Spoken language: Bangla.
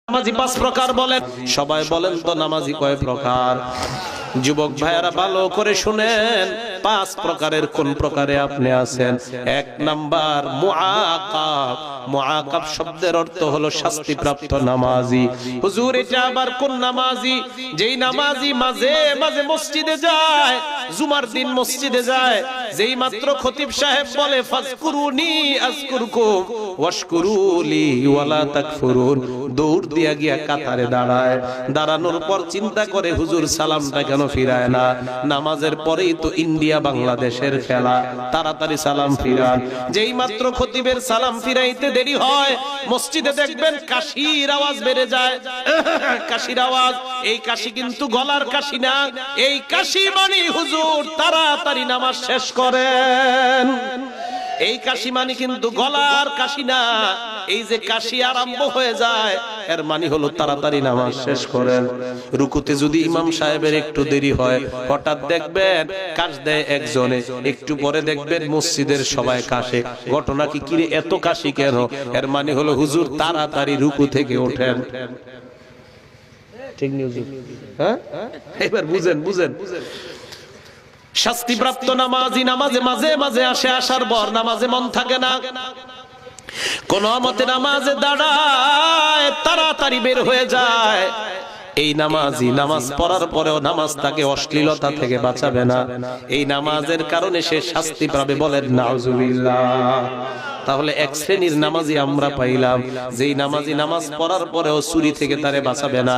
নামাজি 5 প্রকার বলেন, সবাই বলেন তো নামাজি কয় প্রকার? যুবক ভাইয়েরা ভালো করে শুনেন, 5 প্রকারের কোন প্রকারে আপনি আছেন? 1 নাম্বার মুআকাব। মুআকাব শব্দের অর্থ হলো শাস্তিপ্রাপ্ত নামাজি। হুজুর এটা আবার কোন নামাজি? যেই নামাজি মাঝে মাঝে মসজিদে যায়, জুমার দিন মসজিদে যায়, যেই মাত্র খতিব সাহেব বলে ফাজকুরুনি আযকুরকুম ওয়াশকুরুলি ওয়ালা তাকফুরুন, দৌড় দিয়া গিয়া কাতারে দাঁড়ায়। দাঁড়ানোর পর চিন্তা করে হুজুর সালামটা কেন ফিরায় না? নামাজের পরেই তো ইন্ডিয়া বাংলাদেশের খেলা, তাড়াতাড়ি সালাম ফিরান। যেই মাত্র খতিবের সালাম ফিরাইতে দেরি হয়, মসজিদে দেখবেন কাশির আওয়াজ বেড়ে যায়। কাশির আওয়াজ, এই কাশি কিন্তু গলার কাশি না, এই কাশি মানে হুজুর তাড়াতাড়ি নামাজ শেষ করেন। এই কাশি মানে কিন্তু গলার কাশি না, এই যে কাশি আরম্ভ হয়ে যায় এর মানে হলো তাড়াতাড়ি নামাজ শেষ করেন। রুকুতে যদি ইমাম সাহেবের একটু দেরি হয়, হঠাৎ দেখবেন কাশ দেয় একজনে, একটু পরে দেখবেন মসজিদের সবাই কাশে। ঘটনা কি, কিরে এত কাশি কেন? এর মানে হলো হুজুর তাড়াতাড়ি রুকু থেকে ওঠেন। ঠিক নিউজ, হ্যাঁ? এবার বুঝেন বুঝেন। শাস্তিপ্রাপ্ত নামাজি নামাজে মাঝে মাঝে আসে, আসার পর নামাজে মন থাকে না, কোন মতে নামাজে দাঁড়ায়, তাড়াতাড়ি বের হয়ে যায়। এই নামাজি নামাজ পড়ার পরেও নামাজ তাকে অশ্লীলতা থেকে বাঁচাবে না, এই নামাজের কারণে সে শাস্তি পাবে। বলেন নাউজুবিল্লাহ। তাহলে এক শ্রেণীর নামাজি আমরা পাইলাম, যেই নামাজি নামাজ পড়ার পরেও চুরি থেকে তারে বাঁচাবে না।